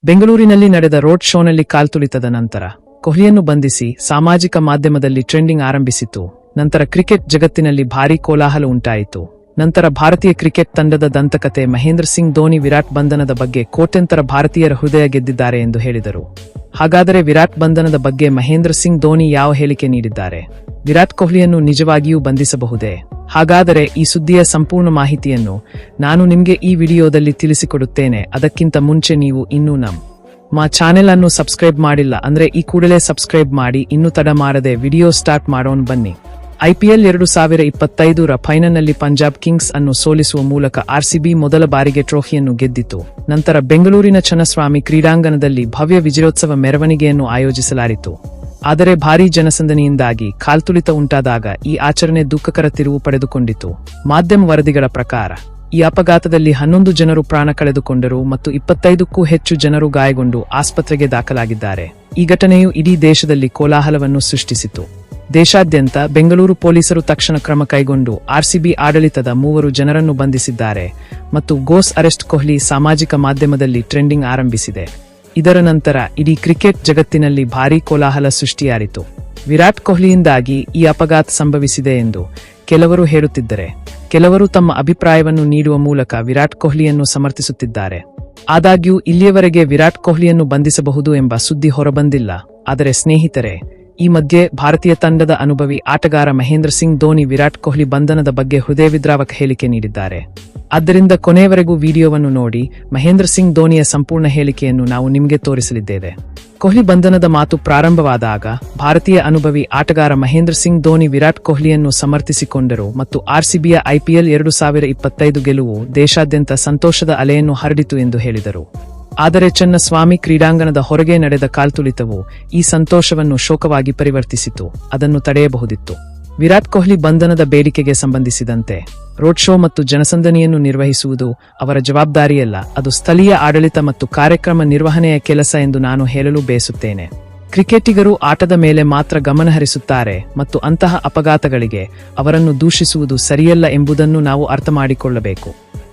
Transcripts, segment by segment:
ಬೆಂಗಳೂರಿನಲ್ಲಿ ನಡೆದ ರೋಡ್ ಶೋನಲ್ಲಿ ಕಾಲ್ತುಳಿತದ ನಂತರ ಕೊಹ್ಲಿಯನ್ನು ಬಂಧಿಸಿ ಸಾಮಾಜಿಕ ಮಾಧ್ಯಮದಲ್ಲಿ ಟ್ರೆಂಡಿಂಗ್ ಆರಂಭಿಸಿತು. ನಂತರ ಕ್ರಿಕೆಟ್ ಜಗತ್ತಿನಲ್ಲಿ ಭಾರೀ ಕೋಲಾಹಲ ಉಂಟಾಯಿತು. ನಂತರ ಭಾರತೀಯ ಕ್ರಿಕೆಟ್ ತಂಡದ ದಂತಕತೆ ಮಹೇಂದ್ರ ಸಿಂಗ್ ಧೋನಿ ವಿರಾಟ್ ಬಂಧನದ ಬಗ್ಗೆ ಕೋಟ್ಯಂತರ ಭಾರತೀಯರ ಹೃದಯ ಗೆದ್ದಿದ್ದಾರೆ ಎಂದು ಹೇಳಿದರು. ಹಾಗಾದರೆ ವಿರಾಟ್ ಬಂಧನದ ಬಗ್ಗೆ ಮಹೇಂದ್ರ ಸಿಂಗ್ ಧೋನಿ ಯಾವ ಹೇಳಿಕೆ ನೀಡಿದ್ದಾರೆ? ವಿರಾಟ್ ಕೊಹ್ಲಿಯನ್ನು ನಿಜವಾಗಿಯೂ ಬಂಧಿಸಬಹುದೇ? ಹಾಗಾದರೆ ಈ ಸುದ್ದಿಯ ಸಂಪೂರ್ಣ ಮಾಹಿತಿಯನ್ನು ನಾನು ನಿಮಗೆ ಈ ವಿಡಿಯೋದಲ್ಲಿ ತಿಳಿಸಿಕೊಡುತ್ತೇನೆ. ಅದಕ್ಕಿಂತ ಮುಂಚೆ ನೀವು ಇನ್ನೂ ನಮ್ಮ ಚಾನೆಲ್ ಅನ್ನು ಸಬ್ಸ್ಕ್ರೈಬ್ ಮಾಡಿಲ್ಲ ಅಂದ್ರೆ ಈ ಕೂಡಲೇ ಸಬ್ಸ್ಕ್ರೈಬ್ ಮಾಡಿ. ಇನ್ನು ತಡ ಮಾಡದೆ ವಿಡಿಯೋ ಸ್ಟಾರ್ಟ್ ಮಾಡೋಣ ಬನ್ನಿ. IPL 2025ರ ಫೈನಲ್ನಲ್ಲಿ ಪಂಜಾಬ್ ಕಿಂಗ್ಸ್ ಅನ್ನು ಸೋಲಿಸುವ ಮೂಲಕ RCB ಮೊದಲ ಬಾರಿಗೆ ಟ್ರೋಫಿಯನ್ನು ಗೆದ್ದಿತು. ನಂತರ ಬೆಂಗಳೂರಿನ ಚನ್ನಸ್ವಾಮಿ ಕ್ರೀಡಾಂಗಣದಲ್ಲಿ ಭವ್ಯ ವಿಜಯೋತ್ಸವ ಮೆರವಣಿಗೆಯನ್ನು ಆಯೋಜಿಸಲಾಯಿತು. ಆದರೆ ಭಾರೀ ಜನಸಂದಣಿಯಿಂದಾಗಿ ಕಾಲ್ತುಳಿತ ಉಂಟಾದಾಗ ಈ ಆಚರಣೆ ದುಃಖಕರ ತಿರುವು ಪಡೆದುಕೊಂಡಿತು. ಮಾಧ್ಯಮ ವರದಿಗಳ ಪ್ರಕಾರ ಈ ಅಪಘಾತದಲ್ಲಿ 11 ಜನರು ಪ್ರಾಣ ಕಳೆದುಕೊಂಡರು ಮತ್ತು 25ಕ್ಕೂ ಹೆಚ್ಚು ಜನರು ಗಾಯಗೊಂಡು ಆಸ್ಪತ್ರೆಗೆ ದಾಖಲಾಗಿದ್ದಾರೆ. ಈ ಘಟನೆಯು ಇಡೀ ದೇಶದಲ್ಲಿ ಕೋಲಾಹಲವನ್ನು ಸೃಷ್ಟಿಸಿತು. ದೇಶಾದ್ಯಂತ ಬೆಂಗಳೂರು ಪೊಲೀಸರು ತಕ್ಷಣ ಕ್ರಮ ಕೈಗೊಂಡು RCB ಆಡಳಿತದ 3 ಜನರನ್ನು ಬಂಧಿಸಿದ್ದಾರೆ ಮತ್ತು ಗೋಸ್ ಅರೆಸ್ಟ್ ಕೊಹ್ಲಿ ಸಾಮಾಜಿಕ ಮಾಧ್ಯಮದಲ್ಲಿ ಟ್ರೆಂಡಿಂಗ್ ಆರಂಭಿಸಿದೆ. ಇದರ ನಂತರ ಇಡೀ ಕ್ರಿಕೆಟ್ ಜಗತ್ತಿನಲ್ಲಿ ಭಾರೀ ಕೋಲಾಹಲ ಸೃಷ್ಟಿಯಾಯಿತು. ವಿರಾಟ್ ಕೊಹ್ಲಿಯಿಂದಾಗಿ ಈ ಅಪಘಾತ ಸಂಭವಿಸಿದೆ ಎಂದು ಕೆಲವರು ಹೇಳುತ್ತಿದ್ದರೆ, ಕೆಲವರು ತಮ್ಮ ಅಭಿಪ್ರಾಯವನ್ನು ನೀಡುವ ಮೂಲಕ ವಿರಾಟ್ ಕೊಹ್ಲಿಯನ್ನು ಸಮರ್ಥಿಸುತ್ತಿದ್ದಾರೆ. ಆದಾಗ್ಯೂ ಇಲ್ಲಿಯವರೆಗೆ ವಿರಾಟ್ ಕೊಹ್ಲಿಯನ್ನು ಬಂಧಿಸಬಹುದು ಎಂಬ ಸುದ್ದಿ ಹೊರಬಂದಿಲ್ಲ. ಆದರೆ ಸ್ನೇಹಿತರೆ, ಈ ಮಧ್ಯೆ ಭಾರತೀಯ ತಂಡದ ಅನುಭವಿ ಆಟಗಾರ ಮಹೇಂದ್ರ ಸಿಂಗ್ ಧೋನಿ ವಿರಾಟ್ ಕೊಹ್ಲಿ ಬಂಧನದ ಬಗ್ಗೆ ಹೃದಯವಿದ್ರಾವಕ ಹೇಳಿಕೆ ನೀಡಿದ್ದಾರೆ. ಆದ್ದರಿಂದ ಕೊನೆಯವರೆಗೂ ವಿಡಿಯೋವನ್ನು ನೋಡಿ. ಮಹೇಂದ್ರ ಸಿಂಗ್ ಧೋನಿಯ ಸಂಪೂರ್ಣ ಹೇಳಿಕೆಯನ್ನು ನಾವು ನಿಮಗೆ ತೋರಿಸಲಿದ್ದೇವೆ. ಕೊಹ್ಲಿ ಬಂಧನದ ಮಾತು ಪ್ರಾರಂಭವಾದಾಗ ಭಾರತೀಯ ಅನುಭವಿ ಆಟಗಾರ ಮಹೇಂದ್ರ ಸಿಂಗ್ ಧೋನಿ ವಿರಾಟ್ ಕೊಹ್ಲಿಯನ್ನು ಸಮರ್ಥಿಸಿಕೊಂಡರು ಮತ್ತು RCBಯ IPL 2025 ಗೆಲುವು ದೇಶಾದ್ಯಂತ ಸಂತೋಷದ ಅಲೆಯನ್ನು ಹರಡಿತು ಎಂದು ಹೇಳಿದರು. ಆದರೆ ಚನ್ನಸ್ವಾಮಿ ಕ್ರೀಡಾಂಗಣದ ಹೊರಗೆ ನಡೆದ ಕಾಲ್ತುಳಿತವು ಈ ಸಂತೋಷವನ್ನು ಶೋಕವಾಗಿ ಪರಿವರ್ತಿಸಿತು. ಅದನ್ನು ತಡೆಯಬಹುದಿತ್ತು. ವಿರಾಟ್ ಕೊಹ್ಲಿ ಬಂಧನದ ಬೇಡಿಕೆಗೆ ಸಂಬಂಧಿಸಿದಂತೆ ರೋಡ್ ಶೋ ಮತ್ತು ಜನಸಂದಣಿಯನ್ನು ನಿರ್ವಹಿಸುವುದು ಅವರ ಜವಾಬ್ದಾರಿಯಲ್ಲ, ಅದು ಸ್ಥಳೀಯ ಆಡಳಿತ ಮತ್ತು ಕಾರ್ಯಕ್ರಮ ನಿರ್ವಹಣೆಯ ಕೆಲಸ ಎಂದು ನಾನು ಹೇಳಲು ಬಯಸುತ್ತೇನೆ. ಕ್ರಿಕೆಟಿಗರು ಆಟದ ಮೇಲೆ ಮಾತ್ರ ಗಮನಹರಿಸುತ್ತಾರೆ ಮತ್ತು ಅಂತಹ ಅಪಘಾತಗಳಿಗೆ ಅವರನ್ನು ದೂಷಿಸುವುದು ಸರಿಯಲ್ಲ ಎಂಬುದನ್ನು ನಾವು ಅರ್ಥಮಾಡಿಕೊಳ್ಳಬೇಕು.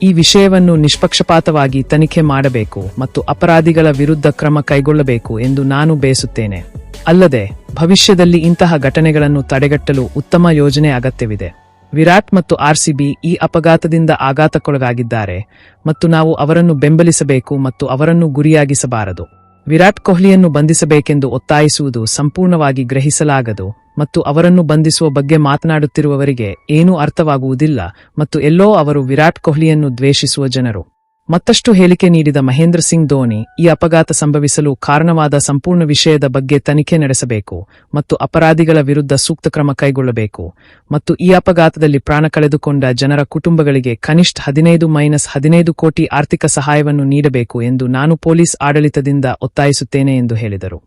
ಈ ವಿಷಯವನ್ನು ನಿಷ್ಪಕ್ಷಪಾತವಾಗಿ ತನಿಖೆ ಮಾಡಬೇಕು ಮತ್ತು ಅಪರಾಧಿಗಳ ವಿರುದ್ಧ ಕ್ರಮ ಕೈಗೊಳ್ಳಬೇಕು ಎಂದು ನಾನು ಬಯಸುತ್ತೇನೆ. ಅಲ್ಲದೆ ಭವಿಷ್ಯದಲ್ಲಿ ಇಂತಹ ಘಟನೆಗಳನ್ನು ತಡೆಗಟ್ಟಲು ಉತ್ತಮ ಯೋಜನೆ ಅಗತ್ಯವಿದೆ. ವಿರಾಟ್ ಮತ್ತು RCB ಈ ಅಪಘಾತದಿಂದ ಆಘಾತಕ್ಕೊಳಗಾಗಿದ್ದಾರೆ ಮತ್ತು ನಾವು ಅವರನ್ನು ಬೆಂಬಲಿಸಬೇಕು ಮತ್ತು ಅವರನ್ನು ಗುರಿಯಾಗಿಸಬಾರದು. ವಿರಾಟ್ ಕೊಹ್ಲಿಯನ್ನು ಬಂಧಿಸಬೇಕೆಂದು ಒತ್ತಾಯಿಸುವುದು ಸಂಪೂರ್ಣವಾಗಿ ಗ್ರಹಿಸಲಾಗದು ಮತ್ತು ಅವರನ್ನು ಬಂಧಿಸುವ ಬಗ್ಗೆ ಮಾತನಾಡುತ್ತಿರುವವರಿಗೆ ಏನೂ ಅರ್ಥವಾಗುವುದಿಲ್ಲ ಮತ್ತು ಎಲ್ಲೋ ಅವರು ವಿರಾಟ್ ಕೊಹ್ಲಿಯನ್ನು ದ್ವೇಷಿಸುವ ಜನರು. ಮತ್ತಷ್ಟು ಹೇಳಿಕೆ ನೀಡಿದ ಮಹೇಂದ್ರ ಸಿಂಗ್ ಧೋನಿ ಈ ಅಪಘಾತ ಸಂಭವಿಸಲು ಕಾರಣವಾದ ಸಂಪೂರ್ಣ ವಿಷಯದ ಬಗ್ಗೆ ತನಿಖೆ ನಡೆಸಬೇಕು ಮತ್ತು ಅಪರಾಧಿಗಳ ವಿರುದ್ಧ ಸೂಕ್ತ ಕ್ರಮ ಕೈಗೊಳ್ಳಬೇಕು ಮತ್ತು ಈ ಅಪಘಾತದಲ್ಲಿ ಪ್ರಾಣ ಕಳೆದುಕೊಂಡ ಜನರ ಕುಟುಂಬಗಳಿಗೆ ಕನಿಷ್ಠ 15-15 ಕೋಟಿ ಆರ್ಥಿಕ ಸಹಾಯವನ್ನು ನೀಡಬೇಕು ಎಂದು ನಾನು ಪೊಲೀಸ್ ಆಡಳಿತದಿಂದ ಒತ್ತಾಯಿಸುತ್ತೇನೆ ಎಂದು ಹೇಳಿದರು.